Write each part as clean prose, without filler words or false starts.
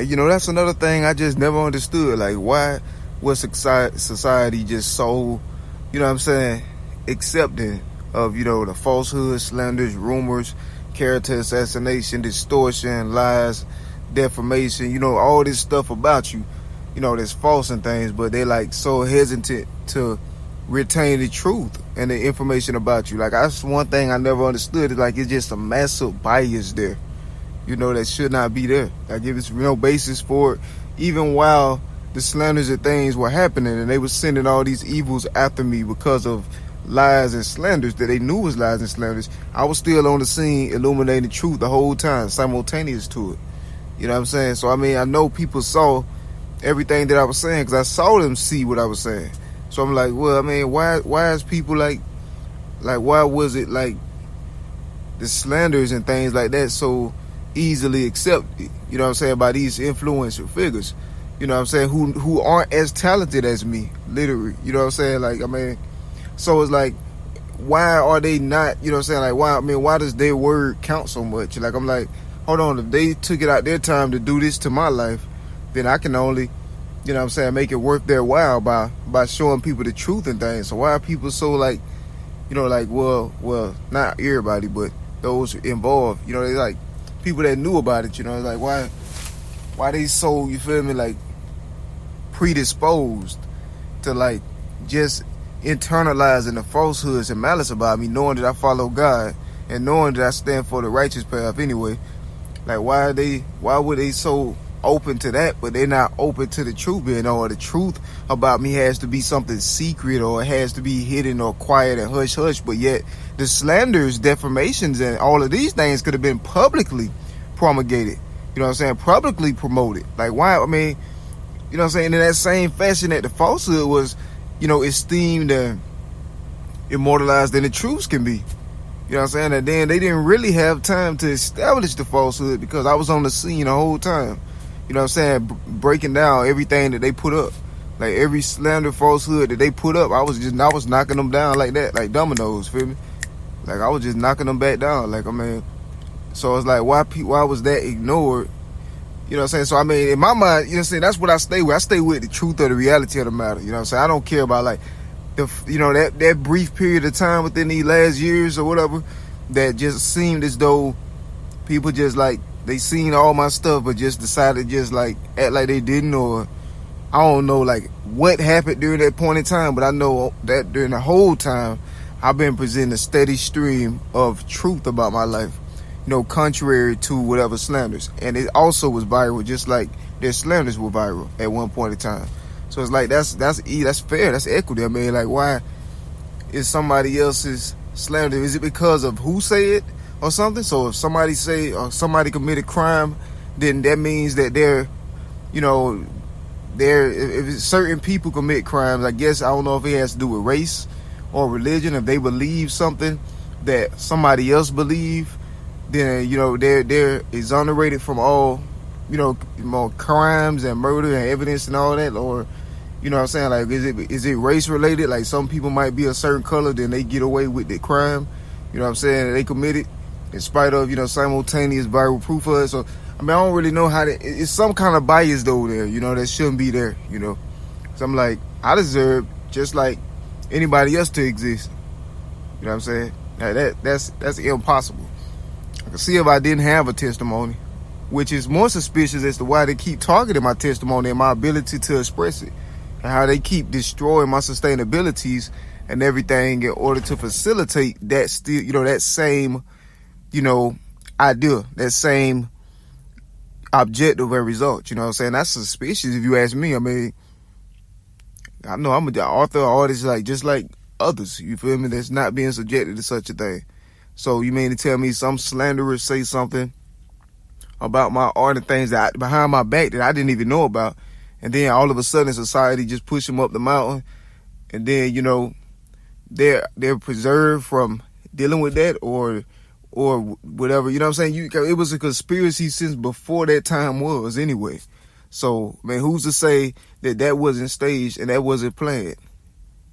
You know, that's another thing I just never understood. Like, why was society just so, you know what I'm saying, accepting of, you know, the falsehood, slanders, rumors, character assassination, distortion, lies, defamation, you know, all this stuff about you, you know, that's false and things, but they like so hesitant to retain the truth and the information about you. Like, that's one thing I never understood. Is like, it's just a massive bias there, you know, that should not be there. Like, if it's no basis for it, even while the slanders and things were happening and they were sending all these evils after me because of lies and slanders that they knew was lies and slanders, I was still on the scene illuminating truth the whole time, simultaneous to it. You know what I'm saying? So, I mean, I know people saw everything that I was saying because I saw them see what I was saying. So I'm like, well, I mean, why is people like why was it like the slanders and things like that so easily accepted, you know what I'm saying, by these influential figures, you know what I'm saying, who aren't as talented as me, literally, you know what I'm saying? Like, I mean, so it's like, why are they not, you know what I'm saying, like, why does their word count so much? Like, I'm like, hold on, if they took it out their time to do this to my life, then I can only, you know what I'm saying, make it worth their while by showing people the truth and things. So why are people so like, you know, like, well, not everybody, but those involved, you know, they like people that knew about it, you know, like why they so, you feel me, like predisposed to like just internalizing the falsehoods and malice about me, knowing that I follow God and knowing that I stand for the righteous path anyway. Like, why would they so open to that, but they're not open to the truth being, or the truth about me has to be something secret, or it has to be hidden or quiet and hush hush, but yet the slanders, defamations, and all of these things could have been publicly promulgated, you know what I'm saying, publicly promoted. Like, why? I mean, you know what I'm saying, in that same fashion that the falsehood was, you know, esteemed and immortalized than the truths can be. You know what I'm saying? And then they didn't really have time to establish the falsehood because I was on the scene the whole time. You know what I'm saying? Breaking down everything that they put up. Like, every slander, falsehood that they put up, I was knocking them down like that, like dominoes, feel me? Like, I was just knocking them back down. Like, I mean, so it's like, why was that ignored? You know what I'm saying? So, I mean, in my mind, you know what I'm saying, that's what I stay with. I stay with the truth of the reality of the matter. You know what I'm saying? I don't care about, like, you know, that brief period of time within these last years or whatever that just seemed as though people just, like, they seen all my stuff but just decided just, like, act like they didn't, or I don't know, like, what happened during that point in time, but I know that during the whole time I've been presenting a steady stream of truth about my life, you know, contrary to whatever slanders. And it also was viral, just like their slanders were viral at one point in time. So it's like, that's fair, that's equity. I mean, like, why is somebody else's slander? Is it because of who say it or something? So if somebody say, or somebody committed crime, then that means that they're, you know, if certain people commit crimes, I guess, I don't know if it has to do with race or religion. If they believe something that somebody else believe, then, you know, they're exonerated from all, you know, more crimes and murder and evidence and all that. Or, you know what I'm saying, like, is it race related? Like, some people might be a certain color, then they get away with the crime, you know what I'm saying, they committed in spite of, you know, simultaneous viral proof of it. So, I mean, I don't really know how to, it's some kind of bias though there, you know, that shouldn't be there, you know. So I'm like, I deserve just like anybody else to exist. You know what I'm saying? Like, that's impossible. I can see if I didn't have a testimony, which is more suspicious as to why they keep targeting my testimony and my ability to express it, and how they keep destroying my sustainabilities and everything in order to facilitate that still, you know, that same, you know, idea, that same objective and result. You know what I'm saying? That's suspicious if you ask me. I mean, I know I'm an author, artist, like, just like others, you feel me, that's not being subjected to such a thing. So you mean to tell me some slanderers say something about my art and things that behind my back that I didn't even know about, and then all of a sudden society just push them up the mountain, and then, you know, they're preserved from dealing with that or whatever, you know what I'm saying? It was a conspiracy since before that time was anyway. So, man, who's to say that wasn't staged and that wasn't planned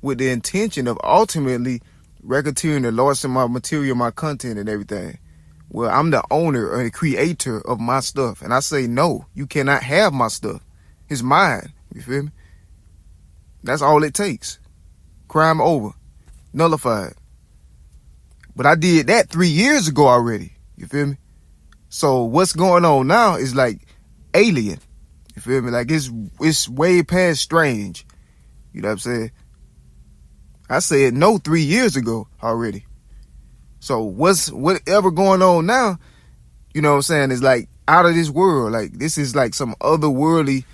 with the intention of ultimately racketeering the loss of my material, my content and everything? well, I'm the owner or the creator of my stuff. And I say, no, you cannot have my stuff. It's mine. You feel me? That's all it takes. Crime over. Nullified. But I did that 3 years ago already. You feel me? So what's going on now is like alien. You feel me? Like it's way past strange. You know what I'm saying? I said no 3 years ago already. So whatever going on now, you know what I'm saying, is like out of this world. Like this is like some otherworldly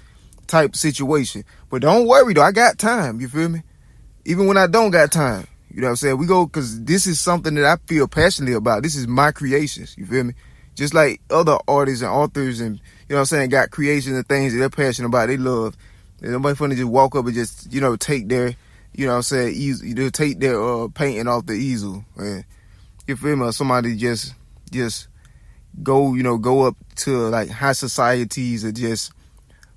type situation. But don't worry though, I got time, you feel me? Even when I don't got time, you know what I'm saying? We go, cause this is something that I feel passionately about. This is my creations, you feel me? Just like other artists and authors and, you know what I'm saying, got creations and things that they're passionate about, they love. And nobody finna just walk up and just, you know, take their, you know what I'm saying, they'll take their painting off the easel. Man. You feel me? Or somebody just go, you know, go up to like high societies and just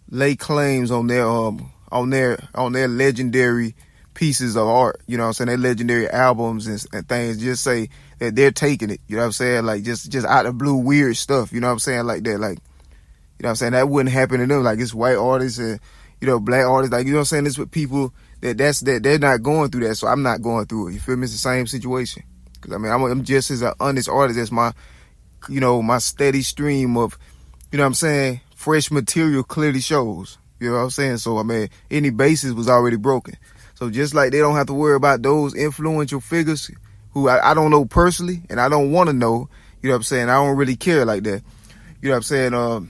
lay claims on their legendary pieces of art, you know what I'm saying, their legendary albums and things, just say that they're taking it, you know what I'm saying, like just out of blue weird stuff, you know what I'm saying, like that, like, you know what I'm saying, that wouldn't happen to them, like it's white artists and, you know, black artists, like, you know what I'm saying, it's with people that they're not going through that, so I'm not going through it, you feel me, it's the same situation, because I mean, I'm just as an honest artist as my, you know, my steady stream of, you know what I'm saying, fresh material clearly shows, you know what I'm saying, so I mean, any basis was already broken. So just like they don't have to worry about those influential figures who I don't know personally and I don't want to know, you know what I'm saying? I don't really care like that. You know what I'm saying?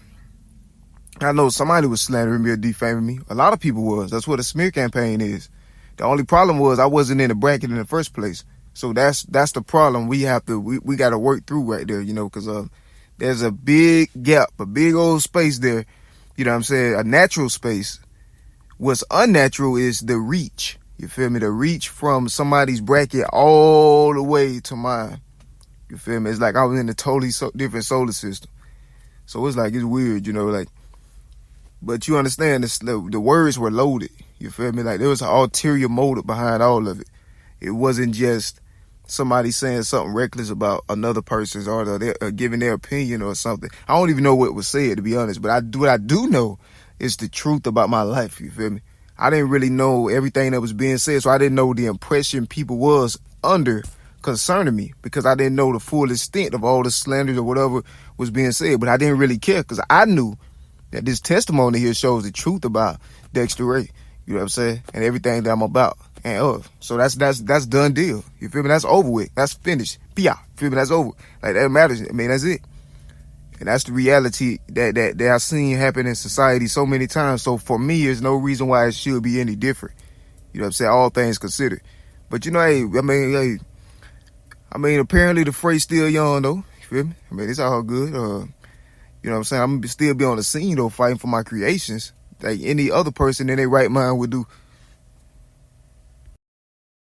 I know somebody was slandering me or defaming me. A lot of people was. That's what a smear campaign is. The only problem was I wasn't in the bracket in the first place. So that's the problem we got to work through right there, you know, because there's a big gap, a big old space there, you know what I'm saying? A natural space. What's unnatural is the reach. You feel me? The reach from somebody's bracket all the way to mine. You feel me? It's like I was in a totally different solar system. So it's like, it's weird, you know, like, but you understand this, the words were loaded. You feel me? Like there was an ulterior motive behind all of it. It wasn't just somebody saying something reckless about another person's or giving their opinion or something. I don't even know what was said, to be honest, but what I do know is the truth about my life. You feel me? I didn't really know everything that was being said, so I didn't know the impression people was under concerning me because I didn't know the full extent of all the slanders or whatever was being said. But I didn't really care because I knew that this testimony here shows the truth about Dexter Ray. You know what I'm saying? And everything that I'm about and of. So that's done deal. You feel me? That's over with. That's finished. Pia. Feel me? That's over. Like that matters. I mean, that's it. And that's the reality that I've seen happen in society so many times. So for me, there's no reason why it should be any different. You know what I'm saying? All things considered. But you know, apparently the Frey's still young though. You feel me? I mean, it's all good. You know what I'm saying? I'm still be on the scene though, fighting for my creations. Like any other person in their right mind would do.